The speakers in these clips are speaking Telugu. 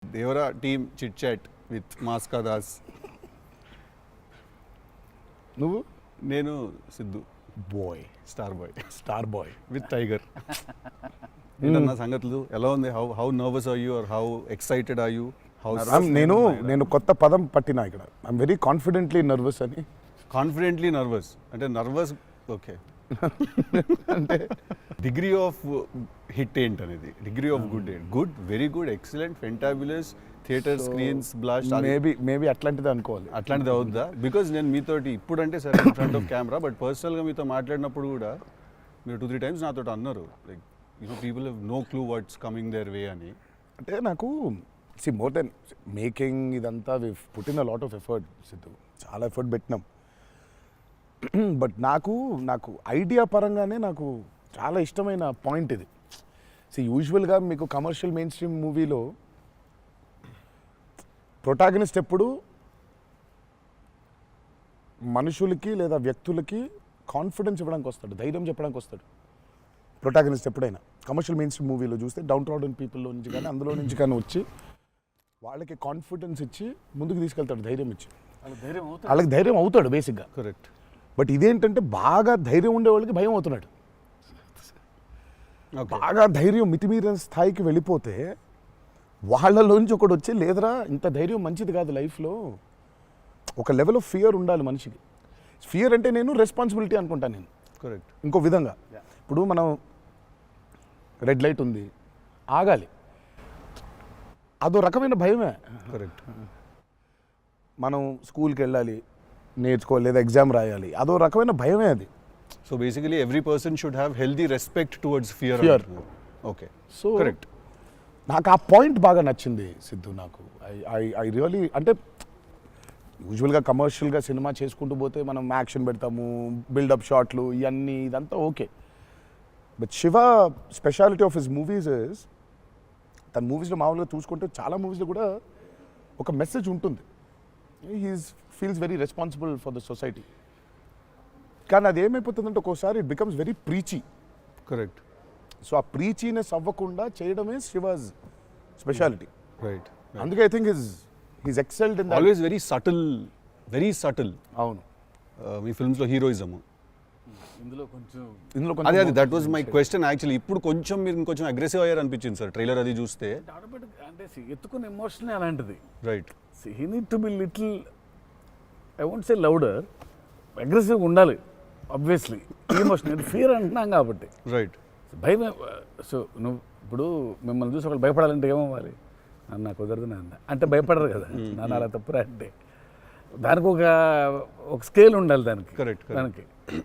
Devara team chit chat with Maska Das. నువ్వు? నేను Siddhu boy, star boy boy with tiger. ఏంటన్నా సంగతులు ఎలా ఉంది? How nervous are you or how excited are you? నేను కొత్త పదం పట్టినా ఇక్కడ. ఐఎమ్ వెరీ కాన్ఫిడెంట్లీ నర్వస్ అని. కాన్ఫిడెంట్లీ నర్వస్ అంటే నర్వస్ ఓకే అంటే డిగ్రీ ఆఫ్ హిట్ ఏంటనేది, డిగ్రీ ఆఫ్ గుడ్ ఏంటి? Good, very good, excellent, fantabulous, theatre screens blast, maybe అట్లాంటిది అనుకోవాలి. అట్లాంటిది అవుద్దా? బికాజ్ నేను మీతోటి ఇప్పుడంటే సరే in front of camera, but పర్సనల్గా మీతో మాట్లాడినప్పుడు కూడా మీరు 2-3 times నాతో అన్నారు like people have no clue what's coming their way అని. అంటే నాకు మోర్ దెన్ మేకింగ్ ఇదంతా we put in a lot of effort Siddhu, చాలా ఎఫర్ట్ పెట్టినాం. బట్ నాకు ఐడియా పరంగానే నాకు చాలా ఇష్టమైన పాయింట్ ఇది. యూజువల్గా మీకు కమర్షియల్ మెయిన్ స్ట్రీమ్ మూవీలో ప్రొటాగనిస్ట్ ఎప్పుడు మనుషులకి లేదా వ్యక్తులకి కాన్ఫిడెన్స్ ఇవ్వడానికి వస్తాడు, ధైర్యం చెప్పడానికి వస్తాడు ప్రొటాగనిస్ట్ ఎప్పుడైనా. కమర్షియల్ మెయిన్ స్ట్రీమ్ మూవీలో చూస్తే డౌన్ ట్రాడన్ పీపుల్లో నుంచి కానీ అందులో నుంచి కానీ వచ్చి వాళ్ళకి కాన్ఫిడెన్స్ ఇచ్చి ముందుకు తీసుకెళ్తాడు, ధైర్యం ఇచ్చి. వాళ్ళకి ధైర్యం అవుతాడు బేసిక్గా. కరెక్ట్. బట్ ఇదేంటంటే బాగా ధైర్యం ఉండే వాళ్ళకి భయం అవుతున్నాడు. బాగా ధైర్యం మితిమీరిన స్థాయికి వెళ్ళిపోతే వాళ్ళలోంచి ఒకడు వచ్చి లేదరా ఇంత ధైర్యం మంచిది కాదు లైఫ్లో, ఒక లెవెల్ ఆఫ్ ఫియర్ ఉండాలి మనిషికి. ఫియర్ అంటే నేను రెస్పాన్సిబిలిటీ అనుకుంటాను నేను. కరెక్ట్. ఇంకో విధంగా ఇప్పుడు మనం రెడ్ లైట్ ఉంది, ఆగాలి, అదో రకమైన భయమే. కరెక్ట్. మనం స్కూల్కి వెళ్ళాలి, నేర్చుకోవాలి, లేదా ఎగ్జామ్ రాయాలి, అదో రకమైన భయమే అది. So basically every person should have healthy respect towards fear. Okay. So correct. నాకు ఆ పాయింట్ బాగా నచ్చింది సిద్ధు. నాకు ఐ రియలీ, అంటే యూజువల్గా కమర్షియల్గా సినిమా చేసుకుంటూ పోతే మనం యాక్షన్ పెడతాము, బిల్డప్ షాట్లు, ఇవన్నీ ఇదంతా okay. But Shiva speciality of his movies is, తన మూవీస్లో మామూలుగా చూసుకుంటే చాలా మూవీస్లో కూడా ఒక మెసేజ్ ఉంటుంది. Feels very responsible for the society. కానీ అది ఏమైపోతుందంటే ఒక్కోసారి it becomes very preachy. Correct. So ఆ ప్రీచీనెస్ అవ్వకుండా చేయడమే శివాజ్ స్పెషాలిటీ. రైట్. అందుకే I think he's excelled in always very subtle. అవును. మీ ఫిల్మ్స్లో హీరోయిజము ఇందులో కొంచెం అదే that was my question actually. ఇప్పుడు కొంచెం మీరు ఇంకొంచెం అగ్రెసివ్ అయ్యారు అనిపించింది సార్ ట్రైలర్ అది చూస్తే. అంటే ఎత్తుకున్న ఎమోషన్ అలాంటిది. Right. He need to be little, I won't say louder, అగ్రెసివ్గా ఉండాలి ఆబ్వియస్లీ. ఎమోషన్ అంటే ఫియర్ అంటున్నాం కాబట్టి. రైట్. భయమే. సో నువ్వు ఇప్పుడు మిమ్మల్ని చూసి ఒకళ్ళు భయపడాలంటే ఏమవ్వాలి? నాకు కుదరదు నాన్న అంటే భయపడరు కదా. నాన్న అలా తప్పురా అంటే దానికి ఒక స్కేల్ ఉండాలి దానికి. కరెక్ట్. దానికి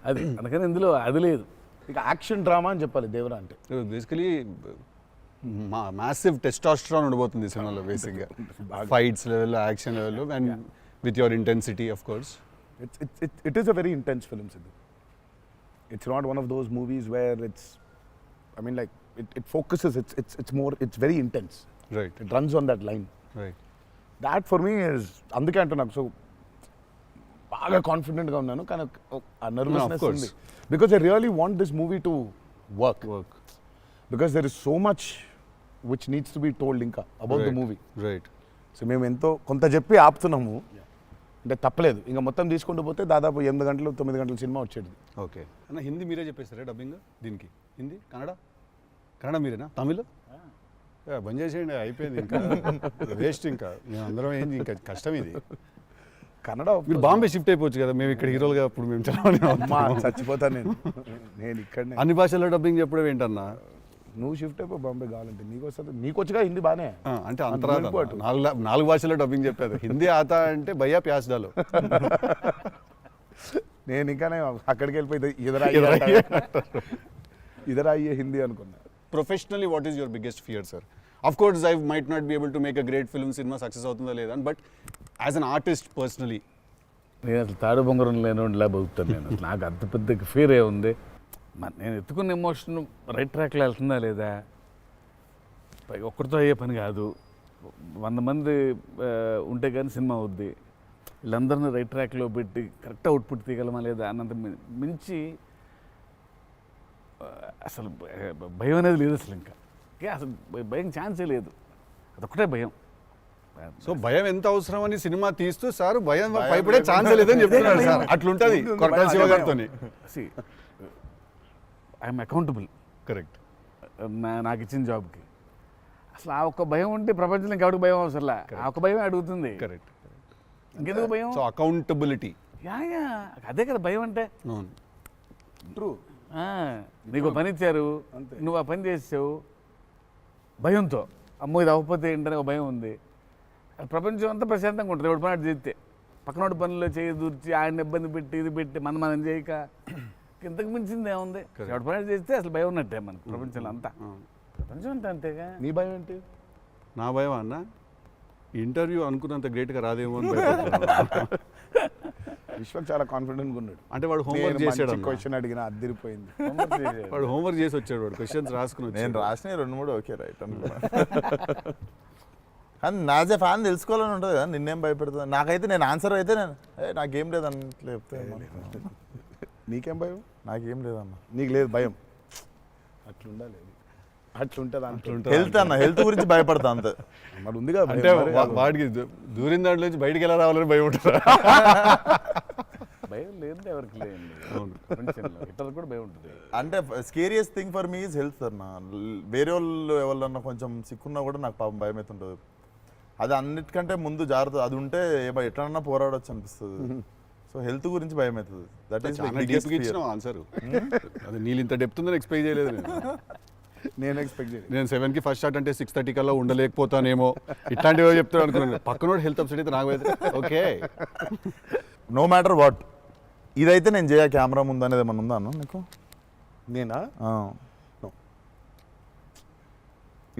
అది అందుకని ఇందులో అది లేదు. ఇక యాక్షన్ డ్రామా అని చెప్పాలి దేవరా అంటే. బేసికలీ మ్యాసివ్ టెస్టాస్టెరాన్ ఉండబోతుంది సినిమాలో బేసిక్గా, ఫైట్స్ లెవెల్లో, యాక్షన్ లెవెల్లో, and with your intensity of course. It is a very intense film, Sidhu. It's not one of those movies where it's, I mean, like it focuses. It's very intense. Right. It runs on that line. Right. That for me is అందుకే అంటూ నాకు సో బాగా కాన్ఫిడెంట్గా ఉన్నాను, కానీ ఆ నర్వస్నెస్ ఉంది. Because I really want this movie to work. Because there is so much which needs to be told ఇంకా about the movie. Right. So మేము ఎంతో కొంత చెప్పి ఆపుతున్నాము అంటే తప్పలేదు. ఇంకా మొత్తం తీసుకుంటూ పోతే దాదాపు 8 గంటలు 9 గంటల సినిమా వచ్చేది. ఓకే అన్న, హిందీ మీరే చెప్పేస్తారా డబ్బింగ్ దీనికి? హిందీ, కన్నడ మీరేనా? తమిళ్ బంద్ చేసేయండి, అయిపోయింది ఇంకా వేస్ట్. ఇంకా మేము అందరం ఏంది, ఇంకా కష్టం ఇది. కన్నడ మీరు బాంబే షిఫ్ట్ అయిపోవచ్చు కదా, మేము ఇక్కడ హీరోలుగా అప్పుడు మేము చచ్చిపోతాను నేను ఇక్కడ అన్ని భాషల్లో డబ్బింగ్ చెప్పడం ఏంటన్నా? నువ్వు షిఫ్ట్ అయిపో బాంబే కావాలంటే, నీకు వస్తుంది, నీకు వచ్చుగా హిందీ బాగానే. అంటే అంతరా 4 భాషల్లో డబ్బింగ్ చెప్పారు. హిందీ ఆతా అంటే భయ్యా ప్యాస్ డాలో. నేను ఇంకానే అక్కడికి వెళ్ళిపోయి ఇదరా అయ్యే హిందీ అనుకున్నా. Professionally what is your biggest fear sir? Of course I might not be able to make a great film, cinema success అవుతుందా లేదా, but as an artist personally నేను అసలు తాడు బొంగరం లేనిలా బతుకుతాను నేను. అసలు నాకు అంత పెద్ద ఫియర్ ఏ ఉంది. నేను ఎత్తుకున్న ఎమోషన్ రైట్ ట్రాక్లో వెళ్తుందా లేదా, ఒక్కరితో అయ్యే పని కాదు. 100 మంది ఉంటే కానీ సినిమా అవుద్ది. వీళ్ళందరినీ రైట్ ట్రాక్లో పెట్టి కరెక్ట్ అవుట్పుట్ తీయగలమా లేదా అన్నంత మించి అసలు భయం అనేది లేదు అసలు ఇంకా అసలు భయం ఛాన్సే లేదు, అదొక్కటే భయం. సో భయం ఎంత అవసరం అని సినిమా తీస్తూ సార్ భయం భయపడే ఛాన్స్ లేదని చెప్తున్నారు సార్. అట్లుంటది కొరటాల శివ గారితో. I'm accountable correct. నాకు ఇచ్చిన జాబ్కి. అసలు ఆ ఒక్క భయం ఉంటే ప్రపంచంలో ఇంకెవరికి భయం అవసరం, ఆ ఒక్క భయం అడుగుతుంది. కరెక్ట్. ఇంకెందుకు భయం? So accountability. యా అదే కదా భయం అంటే. ట్రూ. నీకు పని ఇచ్చారు, నువ్వు ఆ పని చేసావు భయంతో, అమ్మో ఇది అవ్వకపోతే ఏంటనే ఒక భయం ఉంది. ప్రపంచం అంతా ప్రశాంతంగా ఉంటుంది ఎవడి పని అటు చేస్తే. పక్కనోడి పనుల్లో చేయి దూర్చి ఆయన ఇబ్బంది పెట్టి ఇది పెట్టి మనం చేయక ఇంతకు మించింది ఏముంది? ఎవడి పని అటు చేస్తే అసలు భయం ఉన్నట్టే మనకు ప్రపంచంలో అంతా. ప్రపంచం అంతా అంతేగా. నీ భయం ఏంటి? నా భయం అన్న ఇంటర్వ్యూ అనుకున్నంత గ్రేట్గా రాదేమో అని భయపడుతున్నాను. విశ్వక్ చాలా కాన్ఫిడెంట్గా ఉన్నాడు. అంటే వాడు హోంవర్క్ చేసాడు. క్వశ్చన్ అడిగిన అదిరిపోయింది. వాడు హోంవర్క్ చేసి వచ్చాడు, వాడు క్వశ్చన్స్ రాసుకుని. నేను రాసిన 2-3 ఓకే రైట్ అనుకున్నా. కానీ నాజే ఫ్యాన్ తెలుసుకోవాలని ఉంటుంది కదా, నిన్నేం భయపెడుతుంది. నాకైతే నేను ఆన్సర్ అయితే నేను నాకేం లేదన్న చెప్తే. నీకేం భయం? నాకేం లేదన్న. నీకు లేదు భయం? అట్లుండాలి, అట్లుంటుంది. హెల్త్ అన్న, హెల్త్ గురించి భయపడతా అంతే. మరి ఉందిగా అంటే వాడికి దూరిన దాంట్లో నుంచి బయటికి ఎలా రావాలని భయం ఉంటుంది. భయం లేదు ఎవరికి లేదండి ప్రపంచంలో. ఇతరులకు కూడా భయం ఉంటుంది. అంటే scariest thing for me is health అన్న. వేరే వాళ్ళు ఎవరన్నా కొంచెం సిక్కున్నా కూడా నాకు పాపం భయం అవుతుంటుంది. అది అన్నిటికంటే ముందు జాగ్రత్త. అది ఉంటే ఎట్లన్నా పోరాడొచ్చు అనిపిస్తుంది. సో హెల్త్ గురించి భయం అవుతుంది. That is answer. అది నీళ్ళు ఇంత డెప్త్ ఉందని ఎక్స్పెక్ట్ చేయలేదు నేను ఎక్స్పెక్ట్ చేయలేదు. నేను 7కి ఫస్ట్ షాట్ అంటే 6:30 కల్లా ఉండలేకపోతానేమో ఇట్లాంటివో చెప్తాను అనుకున్నాను. పక్కనోడు హెల్త్ అప్సెట్ అయితే నాకు ఓకే. నో మ్యాటర్ వాట్ ఇదైతే నేను చేయ కెమెరా ముందు అనేది ఏమన్నా ఉందా అన్న నీకు? నేనా?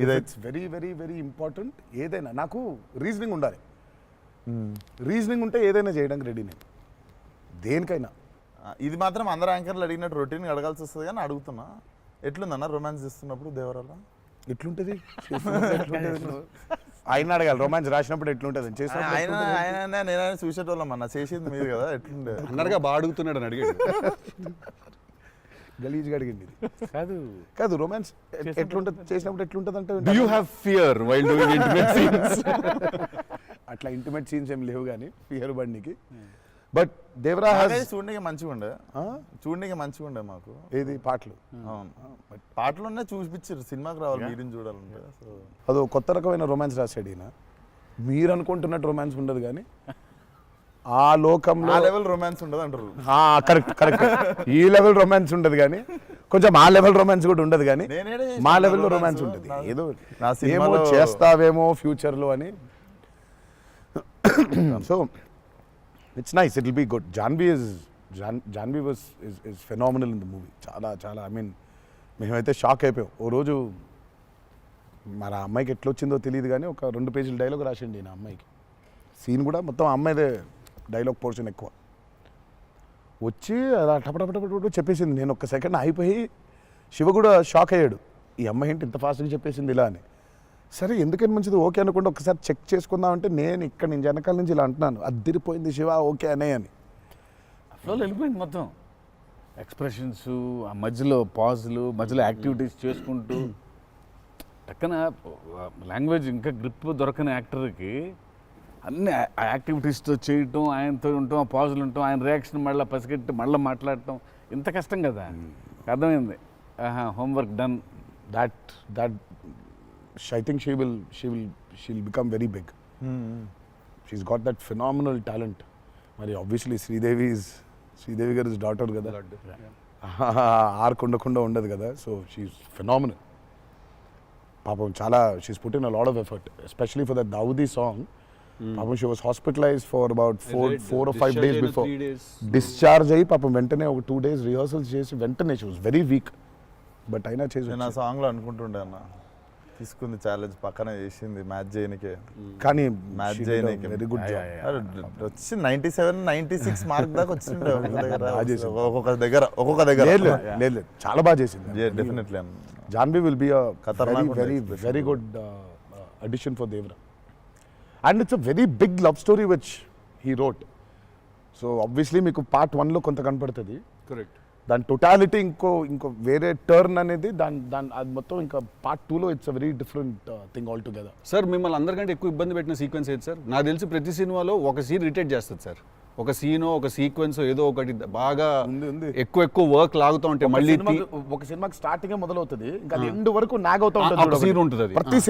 ఇదైతే వెరీ వెరీ వెరీ ఇంపార్టెంట్. ఏదైనా నాకు రీజనింగ్ ఉండాలి. రీజనింగ్ ఉంటే ఏదైనా చేయడానికి రెడీ నేను, దేనికైనా. ఇది మాత్రం అందరు యాంకర్లు అడిగినట్టు రొటీన్ అడగాల్సి వస్తుంది. కానీ అడుగుతున్నా, ఎట్లుందన్న రొమాన్స్ చేస్తున్నప్పుడు దేవరాల? ఎట్లుంటది ఆయన అడగాలి. రొమాన్స్ రాసినప్పుడు ఎట్లుంటది? ఆయన నేనైనా చూసేటోళ్ళం అన్న, చేసింది మీరు కదా, ఎట్లుండే అన్నగా బాగా అడుగుతున్నాడు అని అడిగాడు. గలీజ్గా అడిగింది. కాదు కాదు రొమాన్స్ ఎట్లుంటది, చేసినప్పుడు ఎట్లుంటది అంటే Do you have fear while doing intimate scenes? అట్లా ఇంటిమేట్ సీన్స్ ఏం లేవు కానీ ఫియర్ బండికి. బట్ దేవరా చూడడానికి మంచిగా ఉండే, చూడడానికి మంచిగా ఉండే మాకు. ఏది పాటలు? అవును, పాటలున్నా చూపించారు, సినిమాకి రావాలి మీరిని చూడాలంటే. సో అదో కొత్త రకమైన రొమాన్స్ రాశాడు ఈయన. మీరు అనుకుంటున్నట్టు రొమాన్స్ ఉండదు కానీ ఆ లోకంలో ఆ లెవెల్ రొమాన్స్ ఉండదు అంటారు. Correct correct. ఈ లెవెల్ రొమాన్స్ ఉండదు కానీ కొంచెం ఆ లెవెల్ రొమాన్స్ కూడా ఉండదు కానీ మా లెవెల్లో రొమాన్స్ ఉంటుంది. ఏదో ఏమో చేస్తావేమో ఫ్యూచర్లో అని. So it's nice, it will be good. Janhvi was is phenomenal in the movie. చాలా చాలా ఐ మీన్ మేమైతే షాక్ అయిపోయాం. ఓ రోజు మరి ఆ అమ్మాయికి ఎట్లా వచ్చిందో తెలియదు కానీ ఒక 2 పేజీల డైలాగ్ రాసిండి నా అమ్మాయికి. సీన్ కూడా మొత్తం అమ్మాయిదే డైలాగ్ పోర్షన్ ఎక్కువ. వచ్చి అలా టపటపటపట చెప్పేసింది. నేను ఒక్క సెకండ్ అయిపోయి శివ కూడా షాక్ అయ్యాడు, ఈ అమ్మాయి ఏంటి ఇంత ఫాస్ట్గా చెప్పేసింది ఇలా అని. సరే ఎందుకని మంచిది ఓకే అనుకుంటే ఒకసారి చెక్ చేసుకుందామంటే నేను ఇక్కడ నుంచి వెనకాల నుంచి ఇలా అంటున్నాను, అద్దిరిపోయింది శివ ఓకే అనే అని. ఫ్లోలో వెళ్ళిపోయింది మొత్తం. ఎక్స్ప్రెషన్స్, ఆ మధ్యలో పాజులు, మధ్యలో యాక్టివిటీస్ చేసుకుంటూ టక్కన లాంగ్వేజ్ ఇంకా గ్రిప్ దొరకని యాక్టర్కి అన్ని ఆ యాక్టివిటీస్తో చేయటం, ఆయనతో ఉండటం, ఆ పాజులు ఉండటం, ఆయన రియాక్షన్ మళ్ళీ పసిగట్టి మళ్ళీ మాట్లాడటం ఇంత కష్టం కదా. అర్థమైంది. Homework done. That I think she'll become very big. She's got that phenomenal talent. మరి obviously శ్రీదేవి గారి డాటర్ కదా, ఆర్క్ ఉండదు కదా. So she is phenomenal. పాపం చాలా she's put in a lot of effort, especially for that Daavudi song. పాపం she was hospitalized for about 4 or 5 days before discharge అయ్యి పాపం వెంటనే ఒక 2 days రిహర్సల్స్ చేసి వెంటనే she was very weak. But అయినా చేసి నేను ఆ సాంగ్లో అనుకుంటుండే అన్న, తీసుకుంది ఛాలెంజ్ పక్కన చేసింది మ్యాచ్ చేయనికే. కానీ మ్యాచ్ చేయనికే వెరీ గుడ్ వచ్చి 97, 96 మార్క్ దాకా వచ్చిండే ఒక్కొక్క దగ్గర. లేదు చాలా బాగా చేసింది. డెఫినెట్లీ జాన్వీ విల్ బి ఖతర్నాక్ very good addition for Devra. And it's a very big love story which he wrote. So obviously మీకు పార్ట్ 1లో కొంత కనపడుతుంది, కరెక్ట్. దాని టోటాలిటీ ఇంకో వేరే టర్న్ అనేది దాని అది మొత్తం ఇంకా పార్ట్ 2లో it's a very different thing all together. Sir మిమ్మల్ని అందరికంటే ఎక్కువ ఇబ్బంది పెట్టిన సీక్వెన్స్ ఏది సార్? నాకు తెలిసి ప్రతి సినిమాలో ఒక సీన్ రిటేట్ చేస్తుంది సార్, ఒక సీనో ఒక సీక్వెన్స్ ఏదో ఒకటి బాగా ఉంది. ఎక్కువ వర్క్ లాగుతూ ఉంటే మళ్ళీ ఒక సినిమాకి స్టార్టింగ్ మొదలవుతుంది, ఇంకా అది ఎండ్ వరకు నాగ్ అవుతా ఉంటుంది. ఒక సీన్ ఉంటుంది, అది ప్రతి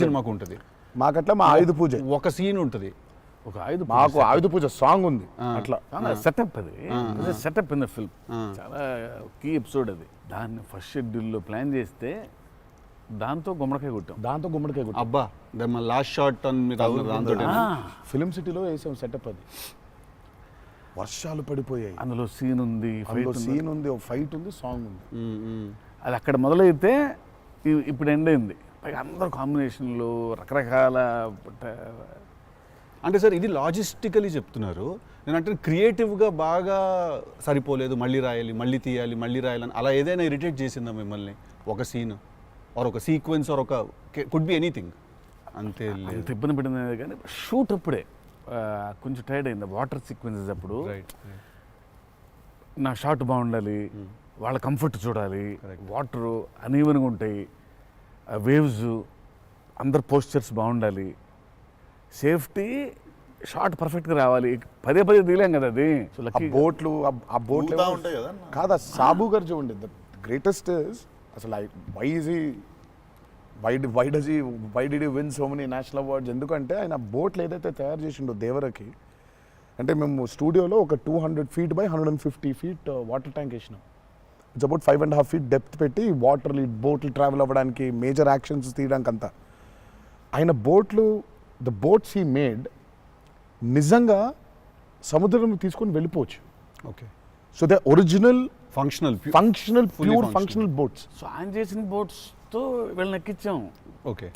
సినిమాకు ఉంటుంది. మాకట్లా మా ఆయుధ పూజ ఒక సీన్ ఉంటుంది, ఒక ఆయుధ మాకు ఆయుధ పూజ సాంగ్ ఉంది అట్లా. సెటప్ అది సెటప్ ఇన్ ద ఫిల్మ్, చాలా కీ ఎపిసోడ్ అది. దాన్ని ఫస్ట్ షెడ్యూల్లో ప్లాన్ చేస్తే దాంతో గుమ్మడికాయ కొట్టాం. దాంతో గుమ్మడికాయ కొట్టాం. అబ్బా లాస్ట్ షాట్ దాంతో ఫిలిం సిటీలో వేసాం సెటప్. అది వర్షాలు పడిపోయాయి, అందులో సీన్ ఉంది, సీన్ ఉంది, ఫైట్ ఉంది, సాంగ్ ఉంది. అది అక్కడ మొదలైతే ఇప్పుడు ఎండ్ అయింది. పైగా అందరు కాంబినేషన్లు రకరకాల. అంటే సార్ ఇది లాజిస్టికలీ చెప్తున్నారు, నేను అంటే క్రియేటివ్గా బాగా సరిపోలేదు, మళ్ళీ రాయాలి, మళ్ళీ తీయాలి, మళ్ళీ రాయాలని అలా ఏదైనా ఇరిటేట్ చేసిందా మిమ్మల్ని? ఒక సీన్ ఆర్ ఒక సీక్వెన్స్ ఆర్ ఒక కుడ్ బి ఎనీథింగ్ అంతే? అంత ఇబ్బంది పడింది కానీ షూట్ అప్పుడే కొంచెం టైర్డ్ అయింది. వాటర్ సీక్వెన్సెస్ అప్పుడు నా షాట్ బాగుండాలి, వాళ్ళ కంఫర్ట్ చూడాలి, వాటరు అనీవెన్గా ఉంటాయి, వేవ్స్, అందరు పోస్చర్స్ బాగుండాలి, సేఫ్టీ, షాట్ పర్ఫెక్ట్గా రావాలి. పదే తీయలేం కదా అది. సో బోట్లు ఆ బోట్లు ఉంటాయి కదా కాదా? సాబు గారు చూడండి, ద గ్రేటెస్ట్ ఇస్ అసలు why did you win so many national awards? ఎందుకంటే ఆయన బోట్లు ఏదైతే తయారు చేసిండో దేవరకి, అంటే మేము స్టూడియోలో ఒక 200 feet by 150 feet water tank వేసినాం. ఇట్స్ అబౌట్ 5.5 feet డెప్త్ పెట్టి బోట్లు ట్రావెల్ అవ్వడానికి, మేజర్ యాక్షన్స్ తీయడానికి అంతా. ఆయన ద బోట్స్ హీ మేడ్ నిజంగా సముద్రం తీసుకొని వెళ్ళిపోవచ్చు. Okay, so the original functional pure functional boats. So ఆయన చేసిన బోట్స్తో వీళ్ళని ఎక్కించాం. ఓకే,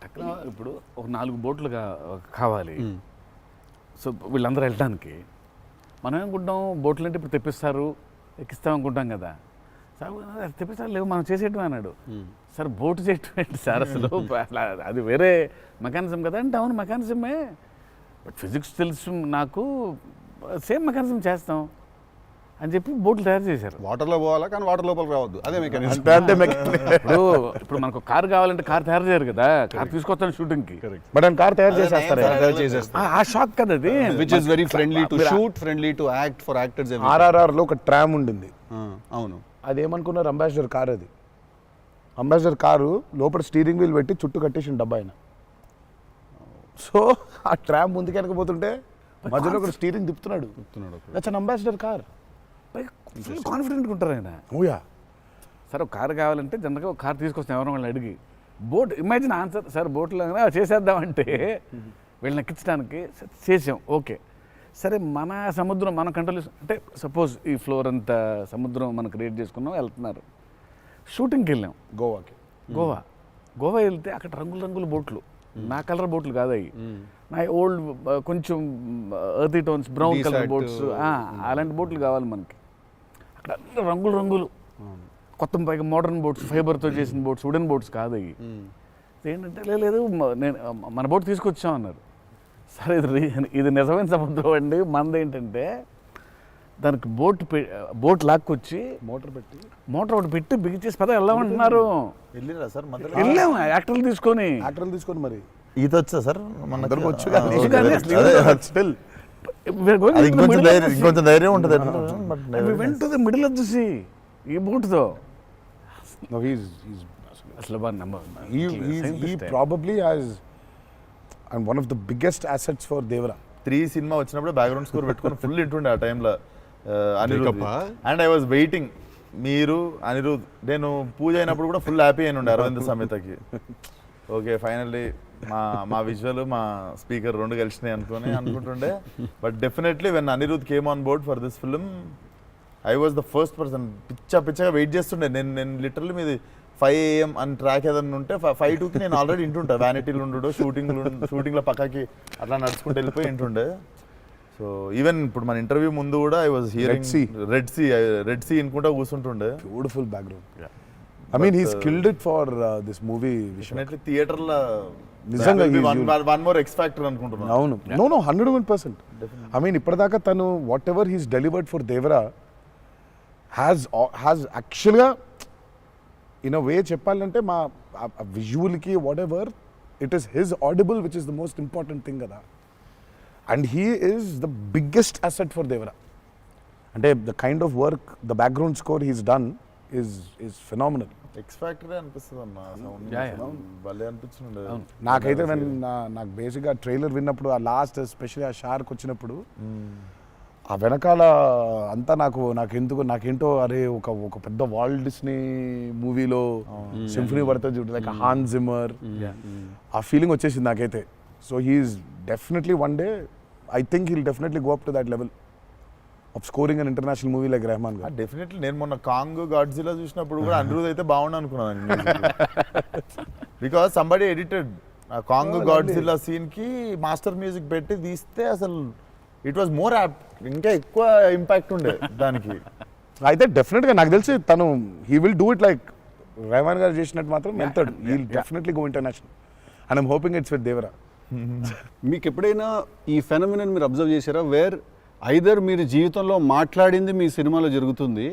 టక్కున ఇప్పుడు ఒక 4 బోట్లు కావాలి. సో వీళ్ళందరూ వెళ్ళడానికి మనం ఏమనుకుంటాం, బోట్లు అంటే ఇప్పుడు తెప్పిస్తారు, ఎక్కిస్తాం అనుకుంటాం కదా. సార్ తెప్పిస్తారు, లేవు మనం చేసేయటం అన్నాడు. సార్ బోటు చేయటం ఏంటి సార్ అసలు? అది వేరే మెకానిజం కదా అంటే, అవును మెకానిజమే, బట్ ఫిజిక్స్ తెలుసు నాకు, సేమ్ మెకానిజం చేస్తాం అని చెప్పి బోట్లు తయారు చేశారు. వాటర్లో పోవాలా కానీ వాటర్ లోపల రావద్దు, అదే మెకానిజం. ఇప్పుడు మనకు కార్ కావాలంటే కార్ తయారు చేయరు కదా, కార్ తీసుకొస్తాను షూటింగ్కి, బట్ ఆయన కార్ తయారు చేసేస్తారు. ఆ షాక్ కదా అది. Which is very friendly to shoot, friendly to act, for actors. RRR లో ఒక ట్రామ్ ఉండింది, అవును. అదేమనుకున్నారు, అంబాసిడర్ కార్. అది అంబాసిడర్ కారు లోపల స్టీరింగ్ వీల్ పెట్టి చుట్టూ కట్టేసిన డబ్బా ఆయన. సో ఆ ట్రామ్ ముందుకు వెనకపోతుంటే మధ్యలో ఒక స్టీరింగ్ తిప్పుతున్నాడు. That's an Ambassador car. Full కాన్ఫిడెంట్గా ఉంటారు ఆయన. ఓయా, సార్ ఒక కార్ కావాలంటే జనరల్గా ఒక కార్ తీసుకొస్తాం ఎవరో వాళ్ళని అడిగి. బోట్ ఇమాజిన్ ఆన్సర్, సార్ బోట్లో చేసేద్దామంటే వీళ్ళని ఎక్కించడానికి చేసాం. ఓకే సరే, మన సముద్రం మనం కంట్రోల్ అంటే సపోజ్ ఈ ఫ్లోర్ అంతా సముద్రం మనం క్రియేట్ చేసుకున్నాం, వెళ్తున్నారు. షూటింగ్కి వెళ్ళాం గోవాకి. గోవా వెళ్తే అక్కడ రంగుల బోట్లు, నా కలర్ బోట్లు కాదు అవి, నా ఓల్డ్ కొంచెం ఎర్తీ టోన్స్, బ్రౌన్ కలర్ బోట్స్, అలాంటి బోట్లు కావాలి మనకి. అక్కడ అన్ని రంగులు, కొత్త పైగా మోడర్న్ బోట్స్, ఫైబర్తో చేసిన బోట్స్, వుడెన్ బోట్స్ కాదు అవి. ఏంటంటే లేదు నేను మన బోట్ తీసుకొచ్చాం అన్నారు. సరే ఇది నిజమైన సముద్రం అండి, మనదేంటంటే దానికి బోట్ లాక్కొచ్చి మోటార్ ఒకటి పెట్టి బిగించేసి పద వెళ్దామంటున్నారు. వెళ్ళిరా సార్? వెళ్ళాము యాక్టర్లు తీసుకొని మరి ఈత వచ్చా సార్? మనకు వచ్చు, ఇంకొంచెం ధైర్యం ఉంటుంది. వెంట మిడిల్ ఆఫ్ ది సీ ఈ బోట్తో అసలు probably has and one of the biggest assets for Devara. 3 cinema వచ్చినప్పుడు బ్యాక్గ్రౌండ్ స్కోర్ పెట్టుకుని ఫుల్ ఇంటుండే ఆ టైంలో Anirudh. And I was waiting, మీరు అనిరుద్, నేను పూజ అయినప్పుడు కూడా ఫుల్ హ్యాపీ అయిన ఉండే అరవింద్ సమేతకి. ఓకే ఫైనల్లీ మా విజువల్, మా స్పీకర్ 2 కలిసినాయి అనుకుంటుండే. But definitely when Anirudh came on board for this film, I was the first person. పిచ్చగా వెయిట్ చేస్తుండే. నేను లిటరల్లీ మీది 5 AM అని ట్రాక్ ఏదన్నా ఉంటే 5:02కి నేను ఆల్రెడీ ఇంటుంటా. వ్యానిటీలు ఉండు, షూటింగ్లో పక్కకి అట్లా నడుచుకుంటూ వెళ్ళిపోయి ఇంటుండే. సో ఈవెన్ ఇప్పుడు మన ఇంటర్వ్యూ ముందు కూడా I was hearing Red Sea ఇనుకుంటా కూర్చుంటుండే. Beautiful background. I mean, he's killed it for this movie. Definitely theater la నిజంగా వన్ మోర్ ఎక్స్ ఫ్యాక్టర్ అనుకుంటున్నాను. అవును నో 101%. ఐ మీన్ ఇప్పటిదాకా తను whatever he's delivered for Devara has యాక్చువల్గా ఇన్ అ వే చెప్పాలంటే మా విజువల్కి whatever it is his audible which is the most important thing కదా. And he is the biggest asset for Devara. అంటే the kind of work the background score he's done is phenomenal. X ఫ్యాక్టరీ అనిపిస్తుంది అన్న సౌండ్ భలే అనిపించింది. నాకైతే నాకు బేసిక్గా ట్రైలర్ విన్నప్పుడు ఆ లాస్ట్ ఎస్పెషల్లీ ఆ షార్క్ వచ్చినప్పుడు ఆ వెనకాల అంతా నాకేంటో అరే ఒక పెద్ద వాల్ట్ డిస్నీ మూవీలో సింఫనీ పడుతుంది చూడు లైక్ హాన్ జిమ్మర్ ఆ ఫీలింగ్ వచ్చేసింది నాకైతే. So he's definitely one day I think he'll definitely go up to that level of scoring an international movie like Rahman garu. Definitely నేను మొన్న కాంగ్ గాడ్జిలా చూసినప్పుడు కూడా అనిరుద్ అయితే బాగుండు అనుకున్నాను. బికాస్ సంబడి ఎడిటెడ్ ఆ కాంగ్ గాడ్జిలా సీన్ కి మాస్టర్ మ్యూజిక్ పెట్టి తీస్తే అసలు ఇట్ వాజ్ మోర్ యాప్ట్, ఇంకా ఎక్కువ ఇంపాక్ట్ ఉండే దానికి. అయితే డెఫినెట్గా నాకు తెలిసి తను he will do it like Rahman garu చేసినట్టు మాత్రం వెళ్తాడు. He will definitely go international and I'm hoping it's with Devara. మీకు ఎప్పుడైనా ఈ ఫెనమినన్ మీరు అబ్జర్వ్ చేశారా, వేర్ ఐదర్ మీరు జీవితంలో మాట్లాడింది మీ సినిమాలో జరుగుతుంది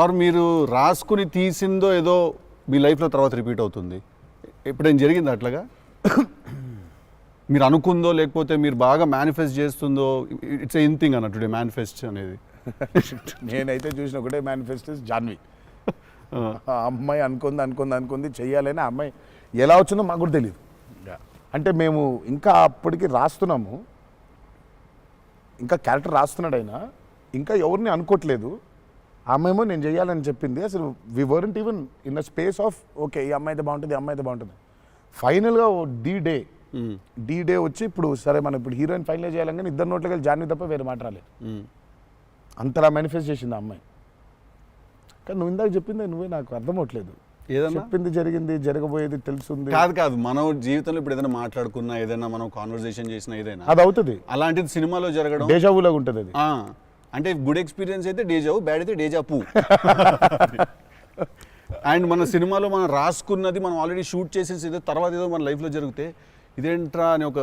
ఆర్ మీరు రాసుకుని తీసిందో ఏదో మీ లైఫ్లో తర్వాత రిపీట్ అవుతుంది? ఎప్పుడైనా జరిగింది అట్లాగా? మీరు అనుకుందో లేకపోతే మీరు బాగా మేనిఫెస్ట్ చేస్తుందో? ఇట్స్ ఎన్ థింగ్ అన్న టుడే మేనిఫెస్ట్ అనేది. నేనైతే చూసిన ఒకటే మేనిఫెస్టో జాన్వి. ఆ అమ్మాయి అనుకుంది చెయ్యాలని. ఆ అమ్మాయి ఎలా వచ్చిందో మాకు కూడా తెలియదు. అంటే మేము ఇంకా అప్పటికి రాస్తున్నాము, ఇంకా క్యారెక్టర్ రాస్తున్నాడు అయినా ఇంకా ఎవరిని అనుకోవట్లేదు. ఆ అమ్మాయేమో నేను చెయ్యాలని చెప్పింది. అసలు we weren't even in a space of okay ఈ అమ్మాయి అయితే బాగుంటుంది, ఈ అమ్మాయి అయితే బాగుంటుంది. ఫైనల్గా డి డే వచ్చి ఇప్పుడు సరే మనం ఇప్పుడు హీరోయిన్ ఫైనల్ చేయాలని కానీ ఇద్దరు నోట్లకి వెళ్ళి జాన్వి తప్ప వేరే మాట రాలేదు. అంతలా మేనిఫెస్ట్ చేసింది ఆ అమ్మాయి. కానీ నువ్వు ఇందాక చెప్పింది నువ్వే నాకు అర్థం అవట్లేదు. ఏదన్నా చెప్పింది జరిగింది, జరగబోయేది తెలుస్తుంది. కాదు మనం జీవితంలో ఇప్పుడు ఏదైనా మాట్లాడుకున్నా, ఏదైనా మనం కాన్వర్సేషన్ చేసినా, ఏదైనా అది అవుతుంది. అలాంటిది సినిమాలో జరగడం డేజావులాగా ఉంటుంది అది. అంటే గుడ్ ఎక్స్పీరియన్స్ అయితే డేజావు, బ్యాడ్ అయితే డేజాపు. అండ్ మన సినిమాలో మనం రాసుకున్నది మనం ఆల్రెడీ షూట్ చేసేసి ఏదో తర్వాత ఏదో మన లైఫ్లో జరిగితే ఇదేంట్రా అని ఒక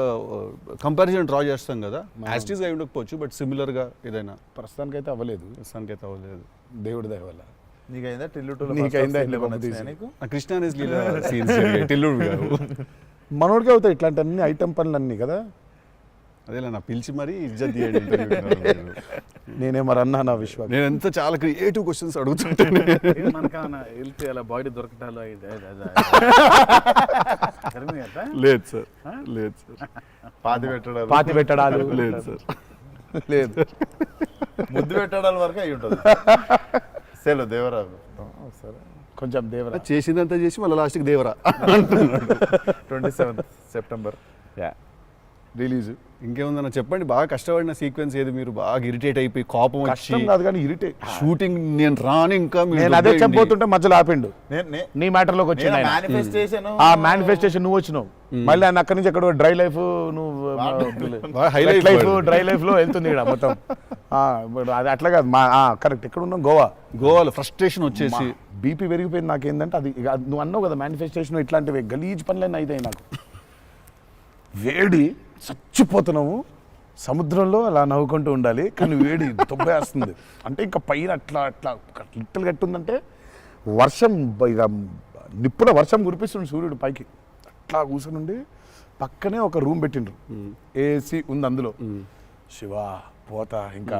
కంపారిజన్ డ్రా చేస్తాం కదా. యాస్టీస్గా అయి ఉండకపోవచ్చు బట్ సిమిలర్గా ఏదైనా. ప్రస్తుతానికైతే అవ్వలేదు. దేవుడి దయ వల్ల. నీకైందా కృష్ణ టిల్లుడు మనోడికి అవుతాయి ఇట్లాంటి అన్ని ఐటమ్ పనులు అన్నీ కదా. అదేలా నా పిలిచి మరీ ఇజ్జత్ తీయండి. నేనే మరి అన్నా నా విశ్వాసం. నేను ఎంత చాలా క్రియేటివ్ క్వశ్చన్స్ అడుగుతుంటాను. వెళ్తే అలా బాడీ దొరకటాలు లేదు సార్, లేదు సార్. పాతి పెట్టడాలు లేదు సార్, లేదు. ముద్దు పెట్టడాల వరకు అయి ఉంటుంది. సెలవు దేవరా సరే కొంచెం దేవరా చేసిందంతా చేసి మళ్ళీ లాస్ట్కి దేవరా 27 సెప్టెంబర్ రిలీజ్. ఇంకేముందన్న చెప్పండి. బాగా కష్టపడిన సీక్వెన్స్ ఏది? మీరు బాగా ఇరిటేట్ అయిపోయి కోపం వచ్చి కష్టం కాదు కానీ ఇరిటేట్ షూటింగ్ నేను రాను ఇంకా నేను అదే చెప్పబోతుంటే మధ్యలో ఆపిండు. నీ మ్యాటర్లోకి వచ్చింది ఆ మేనిఫెస్టేషన్. నువ్వు వచ్చినావు మళ్ళీ ఆయన అక్కడి నుంచి ఎక్కడ డ్రై లైఫ్, నువ్వు హైలైట్ లైఫ్ డ్రై లైఫ్ లో వెళ్తుంది ఇక్కడ మొత్తం. అది అట్లా కాదు. కరెక్ట్. ఎక్కడ ఉన్నావు? గోవాలో ఫ్రస్ట్రేషన్ వచ్చేసి బీపీ పెరిగిపోయింది. నాకేందంటే అది నువ్వు అన్నావు కదా మేనిఫెస్టేషన్ ఇట్లాంటివి గలీజ్ పనులన్నీ అయితాయి నాకు. వేడి చచ్చిపోతున్నాము సముద్రంలో అలా నవ్వుకుంటూ ఉండాలి కానీ వేడి తొబ్బేస్తుంది. అంటే ఇంకా పైన అట్లా లిట్టలు కట్టుందంటే వర్షం ఇక నిప్పుల వర్షం కురిపిస్తుంది సూర్యుడు పైకి. అట్లా కూర్చుని పక్కనే ఒక రూమ్ పెట్టిండ్రు, ఏసీ ఉంది అందులో. శివా పోతా ఇంకా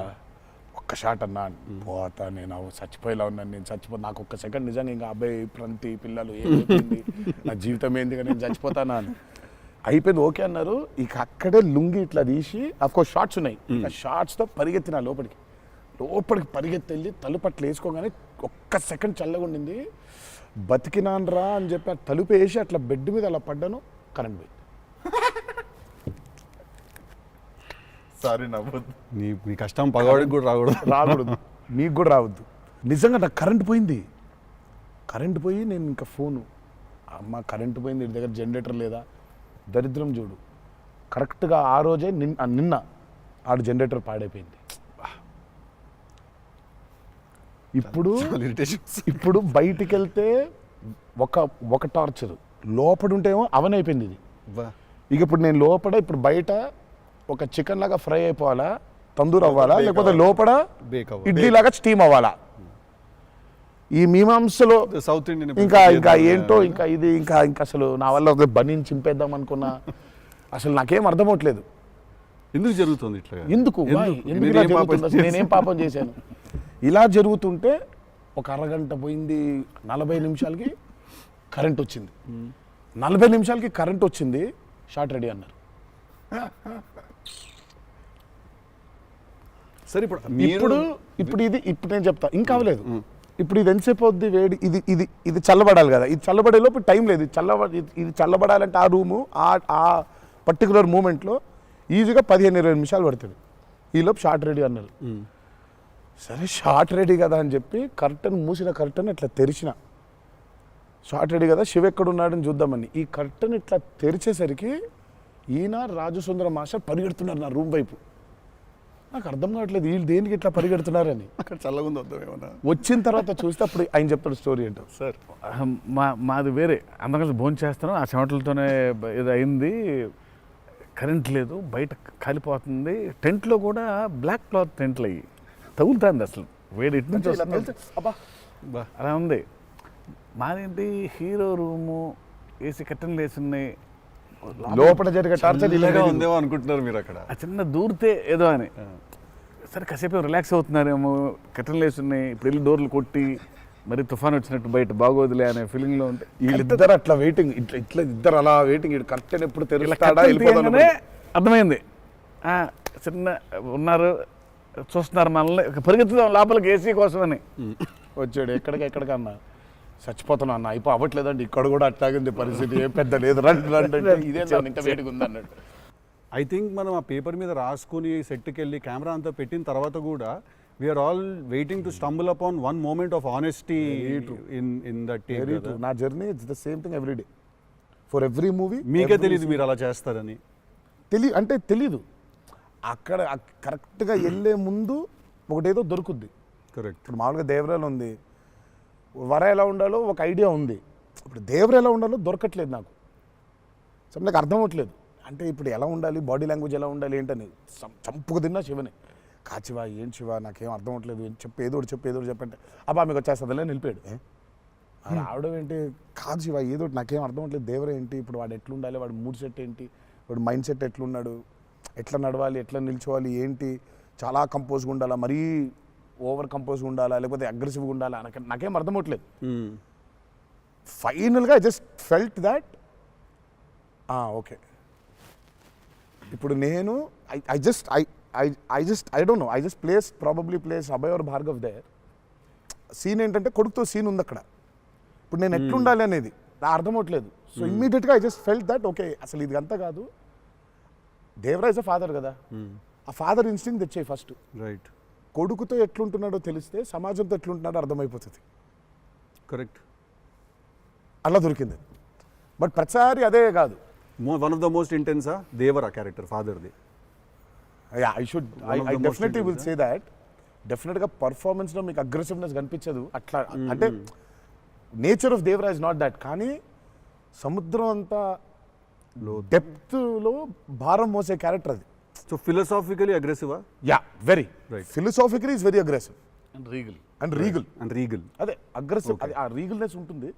ఒక్క షాట్ అన్నా పోతా, నేను చచ్చిపోయేలా ఉన్నాను, నేను నాకు ఒక్క సెకండ్ నిజంగా ఇంకా అబ్బాయి ప్రంతి పిల్లలు ఏమైపోయింది నా జీవితం ఏంది నేను చచ్చిపోతానా అని అయిపోయింది. ఓకే అన్నారు. ఇక అక్కడే లుంగి ఇట్లా తీసి అఫ్కోర్స్ షార్ట్స్ ఉన్నాయి. ఆ షార్ట్స్తో పరిగెత్తిన లోపలికి పరిగెత్తి వెళ్ళి తలుపు అట్లా వేసుకోగానే ఒక్క సెకండ్ చల్లగా ఉండింది. బతికినాన్రా అని చెప్పి ఆ తలుపు వేసి అట్లా బెడ్ మీద అలా పడ్డాను. కరెంట్ పోయింది. సారీ నవ్వద్దు. నీ కష్టం పగవాడికి కూడా రాకూడదు, మీకు కూడా రావద్దు. నిజంగా నాకు కరెంట్ పోయి నేను ఇంకా ఫోను, అమ్మ కరెంట్ పోయింది, ఇంటి దగ్గర జనరేటర్ లేదా? దరిద్రం చూడు, కరెక్ట్గా ఆ రోజే నిన్న ఆడు జనరేటర్ పాడైపోయింది. ఇప్పుడు బయటికి వెళ్తే ఒక టార్చర్, లోపడుంటేమో అవన్ అయిపోయింది ఇది. ఇక ఇప్పుడు నేను లోపల ఇప్పుడు బయట ఒక చికెన్ లాగా ఫ్రై అయిపోవాలా, తందూరు అవ్వాలా, లేకపోతే లోపల Bake అవ్వాలి. ఇడ్లీ లాగా స్టీమ్ అవ్వాలా. ఈ మీమాంసలో సౌత్ ఇండియన్ ఇంకా ఏంటో ఇంకా ఇది ఇంకా అసలు నా వల్ల బనీని చింపేద్దాం అనుకున్నా, అసలు నాకేం అర్థం అవట్లేదు. ఎందుకు జరుగుతుంది ఇట్లా? ఎందుకు Why? ఎందుకు ఇలా జరుగుతుంది? అసలు నేనేం పాపం చేశాను? ఇలా జరుగుతుంటే ఒక అరగంట పోయింది, 40 నిమిషాలకి కరెంట్ వచ్చింది. 40 నిమిషాలకి కరెంట్ వచ్చింది, షార్ట్ రెడీ అన్నారు. సరే ఇప్పుడు ఇప్పుడు ఇప్పుడు నేను చెప్తా ఇంకా అవ్వలేదు. ఇప్పుడు ఇది ఎంతసేపు అవుద్ది వేడి, ఇది చల్లబడాలి కదా, ఇది చల్లబడేలోపు టైం లేదు. ఇది చల్లబడాలంటే ఆ రూము ఆ పర్టికులర్ మూమెంట్లో ఈజీగా 15-20 నిమిషాలు పడుతుంది. ఈలోపు షార్ట్ రెడీ అన్నారు. సరే షార్ట్ రెడీ కదా అని చెప్పి మూసిన కర్టన్ ఇట్లా తెరిచిన, షార్ట్ రెడీ కదా శివ ఎక్కడున్నాడని చూద్దామని. ఈ కర్టన్ ఇట్లా తెరిచేసరికి ఈయన రాజసుందర మాస్టర్ పరిగెడుతున్నారు నా రూమ్ వైపు. నాకు అర్థం కావట్లేదు వీళ్ళు దేనికి ఇట్లా పరిగెడుతున్నారని. అక్కడ చల్లగా ఉంది వద్దాం ఏమన్నా. వచ్చిన తర్వాత చూస్తే అప్పుడు ఆయన చెప్తాడు స్టోరీ ఏంటో. సార్ మాది వేరే, అందరం భోజనం చేస్తాను, ఆ చెమటలతోనే ఇది అయింది, కరెంట్ లేదు, బయట కాలిపోతుంది, టెంట్లో కూడా బ్లాక్ క్లాత్ టెంట్లు అయ్యి తగులుతుంది, అసలు వేడి ఇటు నుంచి వస్తుంది. అబ్బా అలా ఉంది. మాదేంటి హీరో రూము, ఏసీ కట్టెలు వేసి ఉన్నాయి, లోపల జరిగే టార్చర్ ఇలాగా ఉందేమో అనుకుంటున్నారు మీరు అక్కడ. ఆ చిన్న దూరితే ఏదో అని. సరే కాసేపు రిలాక్స్ అవుతున్నారేమో, కట్టెలు వేసి ఉన్నాయి, ఇప్పుడు వెళ్ళి డోర్లు కొట్టి మరి తుఫాన్ వచ్చినట్టు బయట బాగోదులే అనే ఫీలింగ్లో ఉంటే వీళ్ళిద్దరు అట్లా వెయిటింగ్, ఇట్లా ఇద్దరు అలా వెయిటింగ్, కర్టెన్ ఎప్పుడు తెరుస్తాడా వెళ్ళిపోతానే అర్థమైంది. చిన్న ఉన్నారు చూస్తున్నారు మనల్ని, పరిగెత్తుదాం లోపలికి ఏసీ కోసమని. వచ్చాడు ఎక్కడికన్నా చచ్చిపోతున్నా అన్న, అయిపో అవ్వట్లేదండి, ఇక్కడ కూడా అట్లాగింది పరిస్థితి, ఏం పెద్ద లేదు, రండి ఇదే ఇంకా వేడిగా ఉంది అన్నాడు. ఐ థింక్ మనం ఆ పేపర్ మీద రాసుకుని సెట్కి వెళ్ళి కెమెరా అంతా పెట్టిన తర్వాత కూడా we are all waiting to stumble upon one moment of honesty in that very true. నా journey it's the same thing every day for every movie. మీకే తెలియదు మీరు అలా చేస్తారని. తెలీదు. అక్కడ కరెక్ట్గా వెళ్ళే ముందు ఒకటేదో దొరుకుద్ది. కరెక్ట్. ఇప్పుడు మామూలుగా దేవరాలు ఉంది, వర ఎలా ఉండాలో ఒక ఐడియా ఉంది. ఇప్పుడు దేవర ఎలా ఉండాలో దొరకట్లేదు నాకు. సో నాకు అర్థం అవ్వట్లేదు. అంటే ఇప్పుడు ఎలా ఉండాలి, బాడీ లాంగ్వేజ్ ఎలా ఉండాలి ఏంటని చంపుకు తిన్నా శివని. కాచివా ఏం శివ నాకేం అర్థం అవ్వట్లేదు, చెప్పు చెప్పంటే అబ్బా మీకు వచ్చేస్తుందిలే నిలిపాడు. రావడం ఏంటి, కాదు శివ ఏదో నాకేం అర్థం అవ్వట్లేదు, దేవర ఏంటి, ఇప్పుడు వాడు ఎట్లుండాలి, వాడు మూడ్ సెట్ ఏంటి, వాడు మైండ్ సెట్ ఎట్లున్నాడు, ఎట్లా నడవాలి, ఎట్లా నిల్చోవాలి ఏంటి, చాలా కంపోజ్గా ఉండాలా, మరీ ఓవర్ కంపోజ్గా ఉండాలా, లేకపోతే అగ్రెసివ్గా ఉండాలా, నాకేం అర్థం అవ్వట్లేదు. ఫైనల్గా I just felt that okay ఇప్పుడు నేను I don't know, I just place Abhay or Bhargav there. Scene ఏంటంటే కొడుకుతో సీన్ ఉంది అక్కడ. ఇప్పుడు నేను ఎట్లుండాలి అనేది నాకు అర్థం అవ్వట్లేదు. సో ఇమ్మీడియట్గా I just felt that okay అసలు ఇది అంతా కాదు, దేవరాజ్ అ ఫాదర్ కదా, ఆ ఫాదర్ ఇన్స్టింక్ట్ తెచ్చాయి ఫస్ట్. రైట్. కొడుకుతో ఎట్లుంటున్నాడో తెలిస్తే సమాజంతో ఎట్లుంటున్నాడో అర్థమైపోతుంది. కరెక్ట్. అలా దొరికింది. బట్ ప్రతిసారి అదే కాదు. వన్ ఆఫ్ ద మోస్ట్ ఇంటెన్సా దేవరా క్యారెక్టర్ ఫాదర్ది. I definitely will say that. డెఫినెట్గా పర్ఫార్మెన్స్లో మీకు అగ్రెసివ్నెస్ కనిపించదు అట్లా. అంటే nature of Devara is not that. కానీ సముద్రం అంతా డెప్త్లో భారం మోసే క్యారెక్టర్ అది. సో ఫిలాసాఫికలీ అగ్రెసివా? Yeah, very right. Philosophically is very aggressive and regal and regal. అదే అగ్రెసివ్, ఆ రీగల్నెస్ ఉంటుంది,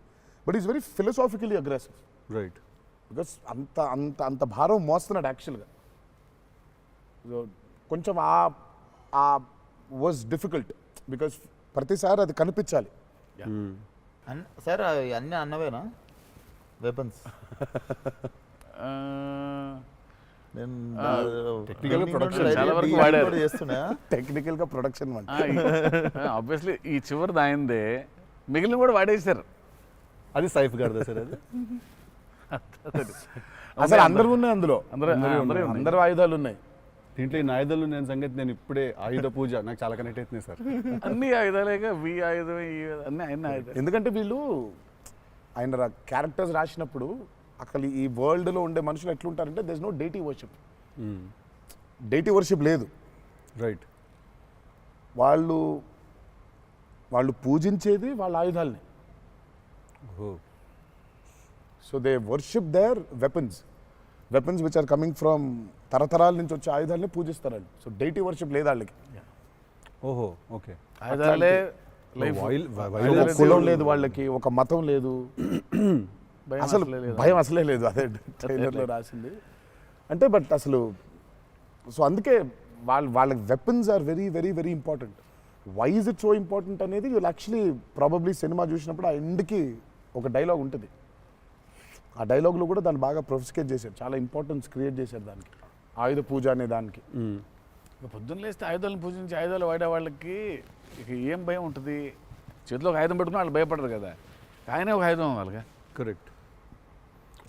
but is very philosophically aggressive. Right. Because అంత అంత అంత భారం మోస్తున్నాడు యాక్చువల్గా. కొంచెం ఆ వాజ్ డిఫికల్ట్ బికాస్ ప్రతిసారి అది కనిపించాలి. సార్ అన్నీ అన్నవేనా వెపన్స్? టెక్నికల్ ప్రొడక్షన్ చాలా వరకు వాడారు. చేస్తున్నా టెక్నికల్గా ప్రొడక్షన్ ఆబ్వియస్లీ ఈ చివరిది ఆయనదే, మిగిలిన కూడా వాడేశారు. అది సైఫ్ గారిదా సార్? అది అసలు అందరూ ఉన్నాయి అందులో, అందరూ అందరూ ఆయుధాలు ఉన్నాయి దీంట్లో. ఈ ఆయుధాలు నేను సంగతి నేను ఇప్పుడే ఆయుధ పూజ నాకు చాలా కనెక్ట్ అవుతుంది సార్. అన్ని ఆయుధాలేక వి ఆయుధం అన్ని ఆయన ఆయుధాలు. ఎందుకంటే వీళ్ళు ఆయన క్యారెక్టర్స్ రాసినప్పుడు అసలు ఈ వరల్డ్లో ఉండే మనుషులు ఎట్లుంటారంటే there is no deity worship. Deity worship లేదు. రైట్. వాళ్ళు పూజించేది వాళ్ళ ఆయుధాలని. So they worship their weapons. Weapons which are coming from తరతరాల నుంచి వచ్చే ఆయుధాలని పూజిస్తారు వాళ్ళు. సో డైటీ వర్షిప్ లేదు వాళ్ళకి, ఓహో ఓకే. ఆయుధాలే లైఫ్. ఒక కులం లేదు వాళ్ళకి, ఒక మతం లేదు, అసలు భయం అసలే లేదు. అదే ట్రైలర్లో రాసింది అంటే. బట్ అసలు సో అందుకే వాళ్ళకి weapons are very very very important. Why is it so important అనేది వీళ్ళు యాక్చువల్లీ ప్రాబబ్లీ సినిమా చూసినప్పుడు ఆ ఎండ్కి ఒక డైలాగ్ ఉంటుంది. ఆ డైలాగ్లో కూడా దాన్ని బాగా ప్రొఫిస్కేట్ చేశారు, చాలా ఇంపార్టెన్స్ క్రియేట్ చేశారు దానికి, ఆయుధ పూజ అనే దానికి. పొద్దున్న లేస్తే ఆయుధాలను పూజించి ఆయుధాలు వాడే వాళ్ళకి ఇక ఏం భయం ఉంటుంది? చేతిలో ఒక ఆయుధం పెట్టుకుని వాళ్ళు భయపడరు కదా, ఆయనే ఒక ఆయుధం వాళ్ళగా. కరెక్ట్.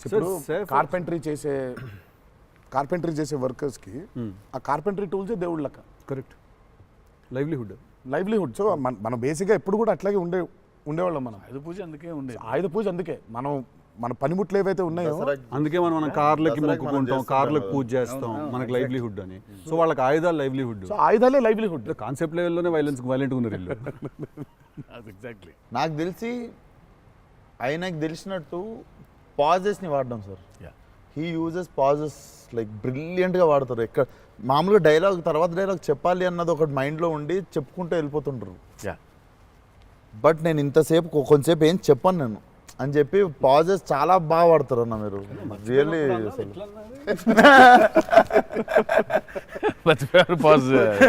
ఇప్పుడు కార్పెంటరీ చేసే వర్కర్స్కి ఆ కార్పెంటరీ టూల్సే దేవుళ్ళ లెక్క. కరెక్ట్. లైవ్లీహుడ్. సో మనం బేసిక్గా ఎప్పుడు కూడా అట్లాగే ఉండేవాళ్ళం. మనం ఆయుధ పూజ అందుకే ఉండేది. ఆయుధ పూజ అందుకే మన పనిముట్లు ఏవైతే ఉన్నాయో అందుకే మనం కార్లకి మొక్కుకుంటాం, కార్లకు పూజ చేస్తాం, మనకు లైవ్లీహుడ్ అని. సో వాళ్ళకి ఆయుధాలు లైవ్లీహుడ్. సో ఆయుధాలే లైవ్లీహుడ్. కాన్సెప్ట్ లెవెల్లోనే వైలెంట్గా ఉన్నారు వీళ్ళు. ఎగ్జాక్ట్లీ. నాకు తెలిసి ఆయనకు తెలిసినట్టు పాజెస్ని వాడడం sir. He uses pauses like బ్రిలియంట్గా వాడతారు. ఎక్కడ మామూలుగా డైలాగ్ తర్వాత డైలాగ్ చెప్పాలి అన్నది ఒకటి మైండ్లో ఉండి చెప్పుకుంటూ వెళ్ళిపోతుంటారు. బట్ నేను ఇంతసేపు కొంచెంసేపు ఏం చెప్పాను నేను అని చెప్పి పాజెస్ చాలా బాగా వాడతారు అన్న మీరు. రియల్లీ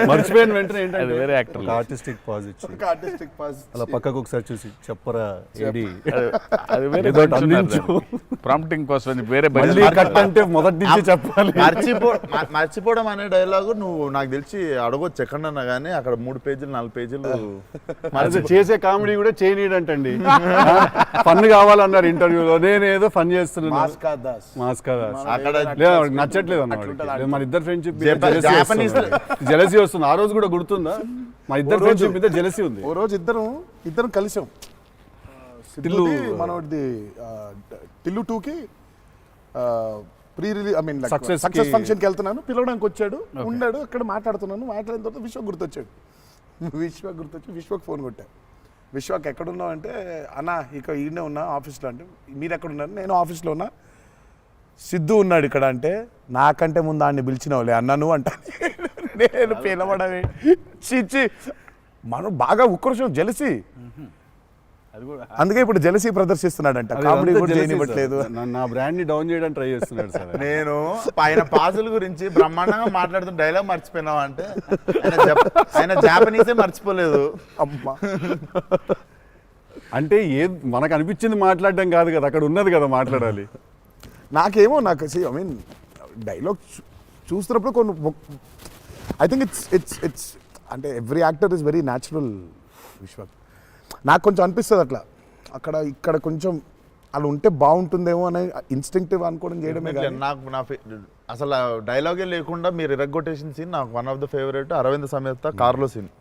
మర్చిపోయిన వెంటనే ఏంటంటే వేరే యాక్టర్ ఆర్టిస్టిక్ పాజ్ ఇచ్చి అలా పక్కకు ఒకసారి చూసి చెప్పరా ఏడి అది వేరే ప్రాంప్టింగ్ కోసం అని వేరే కట్ అంటే మొదటి నుంచి చెప్పాలి. మర్చిపోవడం అనే డైలాగు నువ్వు నాకు తెలిసి అడగొచ్చు ఎక్కడన్నా కానీ అక్కడ 3 పేజీలు 4 పేజీలు చేసే కామెడీ కూడా చేయనీడంటండి. ఫన్ కావాలన్నారు ఇంటర్వ్యూలో, నేనేదో ఫన్ చేస్తున్నాను. మాస్కా దాస్ అక్కడ నచ్చట్లేదు అన్నమాట. మన ఇద్దరు ఫ్రెండ్షిప్ జెలసీ వస్తుంది. ఆ రోజు కూడా గుర్తుందా? మా ఇద్దరు ఫ్రెండ్షిప్ మీద జెలసీ ఉంది. ఓ రోజు ఇద్దరం కలిసాం. మనోడిది టిల్లు 2కి ప్రీ రిలీజ్ సక్సెస్ ఫంక్షన్కి వెళ్తున్నాను, పిలవడానికి వచ్చాడు, ఉన్నాడు అక్కడ, మాట్లాడుతున్నాను. మాట్లాడిన తర్వాత విశ్వక్ గుర్తొచ్చాడు. విశ్వక్ ఫోన్ కొట్టా. విశ్వక్ ఎక్కడున్నావు అంటే, అన్న ఇక ఈయనే ఉన్నా ఆఫీస్లో. అంటే మీరు ఎక్కడున్నారు? నేను ఆఫీస్లో ఉన్నా. సిద్ధు ఉన్నాడు ఇక్కడ అంటే, నాకంటే ముందు ఆయన్ని పిలిచినవులే అన్నా నువ్వు అంటా. నేను పిలవడమే చిచ్చి. మనం బాగా ఉక్రోషం, జెలసీ. అందుకే ఇప్పుడు జెలసీ ప్రదర్శిస్తున్నాడంట. కామెడీ కూడా చేయనివ్వట్లేదు. నా బ్రాండ్ ని డౌన్ చేయడానికి ట్రై చేస్తున్నాడు సార్. నేను ఆయన పాజుల గురించి బ్రహ్మాండంగా మాట్లాడుతున్న డైలాగ్ మర్చిపోయినావు అంటే ఆయన జాపనీసే మర్చిపోలేదు. అమ్మా అంటే మనకు అనిపించింది మాట్లాడడం కాదు కదా, అక్కడ ఉన్నది కదా మాట్లాడాలి. నాకేమో ఐ మీన్ డైలాగ్ చూస్తున్నప్పుడు కొన్ని ఐ థింక్ ఇట్స్ అంటే every actor is very natural. Vishwak నాకు కొంచెం అనిపిస్తుంది అట్లా, ఇక్కడ కొంచెం అలా ఉంటే బాగుంటుందేమో అని ఇన్స్టింక్టివ్ అనుకోవడం చేయడమే. నాకు అసలు డైలాగే లేకుండా మీరు ఇరగ్గొట్టేసిన సీన్ నాకు one of the favourite. Aravinda Sametha కార్లో సీన్.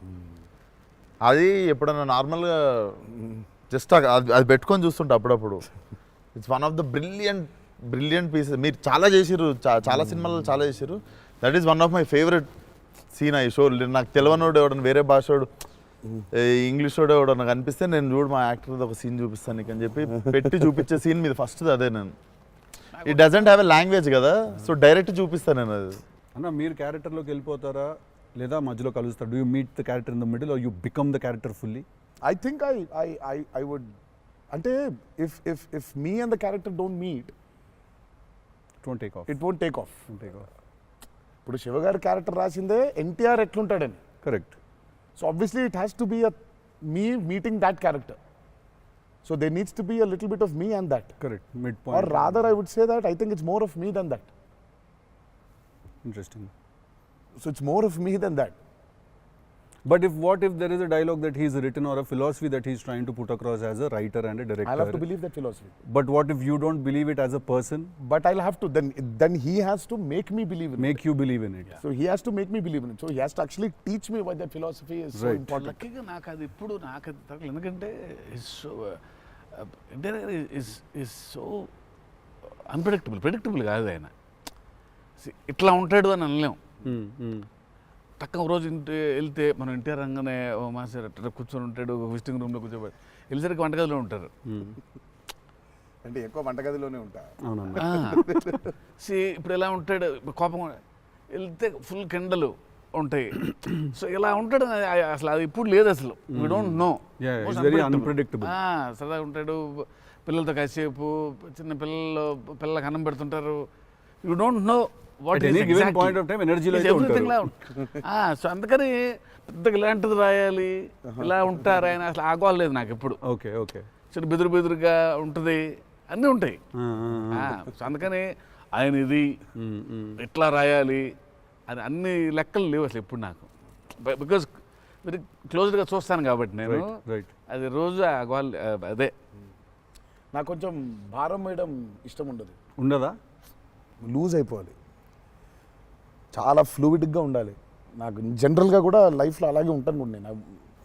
అది ఎప్పుడన్నా నార్మల్గా జస్ట్ అది పెట్టుకొని చూస్తుంటే అప్పుడప్పుడు it's one of the brilliant pieces. మీరు చాలా చేసిర్రు, చాలా సినిమాల్లో చాలా చేసిర్రు. That is one of my favourite scene. ఈ షో నాకు తెలియనోడు ఎవడన్నా, వేరే భాషోడు, ఇంగ్లీష్ వాడు ఎవడన్నా కనిపిస్తే నేను చూడు మా యాక్టర్ ఒక సీన్ చూపిస్తాను నీకు అని చెప్పి పెట్టి చూపించే సీన్ మీద ఫస్ట్ అదే. నేను it doesn't have a language కదా, సో డైరెక్ట్ చూపిస్తాను నేను అది. అన్న మీరు క్యారెక్టర్లోకి వెళ్ళిపోతారా లేదా మధ్యలో కలుస్తారు? Do you meet the character in the middle or you become the character fully? I think I would. అంటే if me and the character don't meet, it won't take off. ఇప్పుడు శివగారి క్యారెక్టర్ రాసిందే ఎన్టీఆర్ ఎట్లుంటాడని. Correct. So obviously it has to be me meeting that character. So there needs to be a little bit of me and that. Correct. Midpoint. Or rather I would say that I think it's more of me than that. Interesting. So it's more of me than that. But what if there is a dialogue that he's written or a philosophy that he's trying to put across as a writer and a director? I'll have to believe that philosophy. But what if you don't believe it as a person? But I'll have to, then he has to make me believe in it. Make you believe in it. So he has to make me believe in it. So he has to actually teach me why that philosophy is so important. లక్కీగా నాకు అది ఇప్పుడు నాకు అది తగ్గలేదు. ఎందుకంటే ఇస్ సో ప్రెడిక్టబుల్ కాదు ఆయన. ఇట్లా ఉంటాడు అని అనలేం. టక్క రోజు వెళ్తే మనం ఎన్టీఆర్ రంగానే మాస్టర్ అట్లా కూర్చొని ఉంటాడు, విజిటింగ్ రూమ్లో కూర్చోబెట్టి వెళ్ళేసరికి వంటగదిలో ఉంటారు. అంటే ఎక్కువ వంటగదిలోనే ఉంటా. అవునన్నా. ఇప్పుడు ఎలా ఉంటాడు, కోపం వెళ్తే ఫుల్ కెండలు ఉంటాయి. సో ఇలా ఉంటాడు అసలు, అది ఇప్పుడు లేదు అసలు. We don't know. Yeah, it's very unpredictable. సరదాగా ఉంటాడు, పిల్లలతో కాసేపు, చిన్న పిల్లలకు అన్నం పెడుతుంటారు. You don't know what At any given point of time, energy లో అయితే ఉంటారు. సో అందుకని పెద్దగా ఇలాంటిది రాయాలి, ఇలా ఉంటారు ఆయన, అసలు ఆగోలేదు నాకు ఎప్పుడు. Okay okay. చిన్న బెదురుగా ఉంటుంది, అన్నీ ఉంటాయి. సో అందుకని ఆయన ఇది ఇట్లా రాయాలి అని అన్ని లెక్కలు లేవు అసలు ఎప్పుడు నాకు. బికాజ్ వెరీ క్లోజ్గా చూస్తాను కాబట్టి నేను, రైట్. అది రోజు అదే. నాకు కొంచెం భారం వేయడం ఇష్టం ఉండదు. ఉండదా? లూజ్ అయిపోవాలి, చాలా ఫ్లూయిడ్గా ఉండాలి. నాకు జనరల్గా కూడా లైఫ్లో అలాగే ఉంటాను కూడా నేను.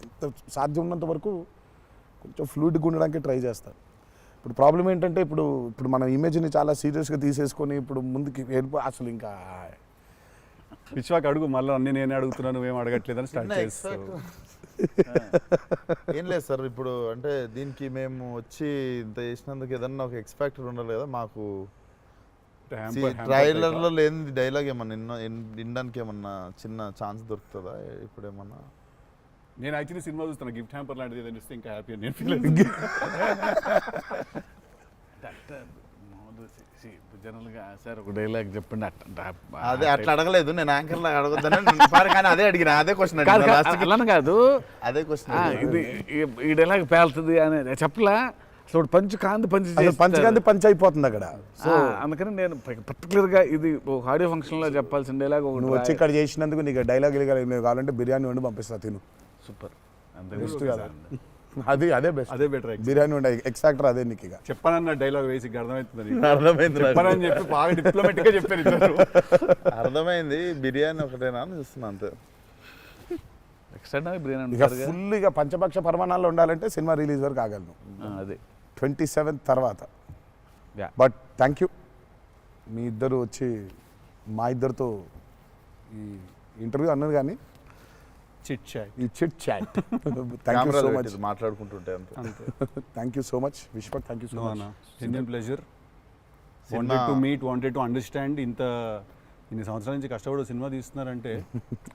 ఎంత సాధ్యం ఉన్నంత వరకు కొంచెం ఫ్లూయిడ్గా ఉండడానికి ట్రై చేస్తాను. ఇప్పుడు ప్రాబ్లం ఏంటంటే ఇప్పుడు మన ఇమేజ్ని చాలా సీరియస్గా తీసేసుకొని ఇప్పుడు ముందుకి అసలు ఇంకా విశ్వాక్ అడుగు, మళ్ళీ అన్ని నేనే అడుగుతున్నాను, నువ్వేం అడగట్లేదని స్టార్ట్ చేస్తావు. ఏం లేదు సార్, ఇప్పుడు అంటే దీనికి మేము వచ్చి ఇంత చేసినందుకు ఏదన్నా ఒక ఎక్స్పెక్టర్ ఉండాలి కదా మాకు. ట్రైలర్లో లేని డైలాగ్ ఏమన్నా వినడానికి ఏమన్నా చిన్న ఛాన్స్ దొరుకుతుందా ఇప్పుడు ఏమన్నా? నేను యాక్చువల్లీ సినిమా చూస్తాను, గిఫ్ట్ హ్యాంపర్ లాంటిది ఏదైనా ఇస్తే ఇంకా హ్యాపీ అని నేను ఫీల్ జనరల్గా సార్ ఒక డైలాగ్ చెప్పండి. అదే అట్లా అడగలేదు నేను, యాంకర్ లాగా అడగొద్దని కానీ అదే అడిగిన, అదే క్వశ్చన్ అలా కాదు, అదే క్వశ్చన్. ఇది ఈ డైలాగ్ పేలుతుంది అని చెప్పలా. అసలు పంచు పంచకాంతి పంచ్ అయిపోతుంది అక్కడ. సో అందుకని నేను పర్టికులర్గా ఇది ఒక ఆడియో ఫంక్షన్లో చెప్పాల్సిన డైలాగ్ ఒకటి. నువ్వు వచ్చి ఇక్కడ చేసినందుకు నీకు డైలాగ్ కావాలంటే బిర్యానీ వండి పంపిస్తా, తిను. సూపర్. బెస్ట్ కదా, అదే బెస్ట్, అదే బెటర్. బిర్యానీ వండి ఎక్స్ట్రాక్టర్ అదే నీకు. ఇక చెప్పానన్న డైలాగ్ వేసి అర్థమవుతుంది, అర్థమైంది చెప్పానని చెప్పి బాగా డిప్లొమాటిక్ గా చెప్పాను ఇద్దరు. అర్థమైంది. బిర్యానీ ఒకటేనా అని చూస్తున్నా అంతే. ఎక్స్ట్రా బిర్యానీ ఇక ఫుల్ ఇక పంచపక్ష పరమాణాల్లో ఉండాలంటే సినిమా రిలీజ్ వరకు ఆగలను, అదే 27th తర్వాత. Yeah. బట్ థ్యాంక్ యూ, మీ ఇద్దరు వచ్చి మా ఇద్దరితో ఈ ఇంటర్వ్యూ అన్నారు కానీ చిట్ చాట్, ఈ chit chat. Thank you so much, మాట్లాడుకుంటుంటే అంతే. Thank you so much Vishwak, thank you so much. Genuine pleasure. Wanted to meet, wanted to understand. ఇన్ని సంవత్సరాల నుంచి కష్టపడి సినిమా తీస్తున్నారంటే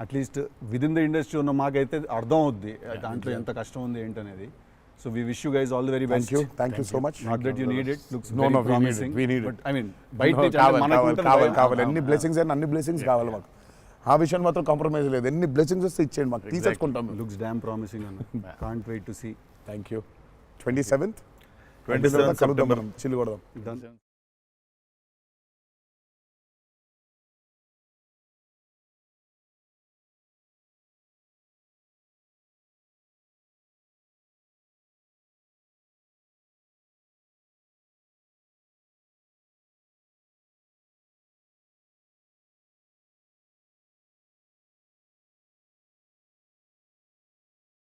at least with in the industry ఉన్న మాకైతే అర్థం అవుద్ది దాంట్లో ఎంత కష్టం ఉంది ఏంటనేది. So we wish you guys all the very best. Thank you so much. Not that you need it. Looks No, very we need it. promising. We need it. But I mean, బయట నుంచి అంటే మనకు ఉంటుంది భయం. కావాలి ఎన్ని బ్లెస్సింగ్స్ అయినా అన్ని బ్లెస్సింగ్స్ కావాలి మాకు. ఆ విషయం మాత్రం కాంప్రమైజ్ లేదు. ఎన్ని బ్లెస్సింగ్స్ వస్తే ఇచ్చేయండి మాకు, తీసేసుకుంటాం. Looks damn promising అన్న. Can't wait to see. Thank you. 27th 27th కలుద్దాం మనం, చిల్లు కొడదాం. Done.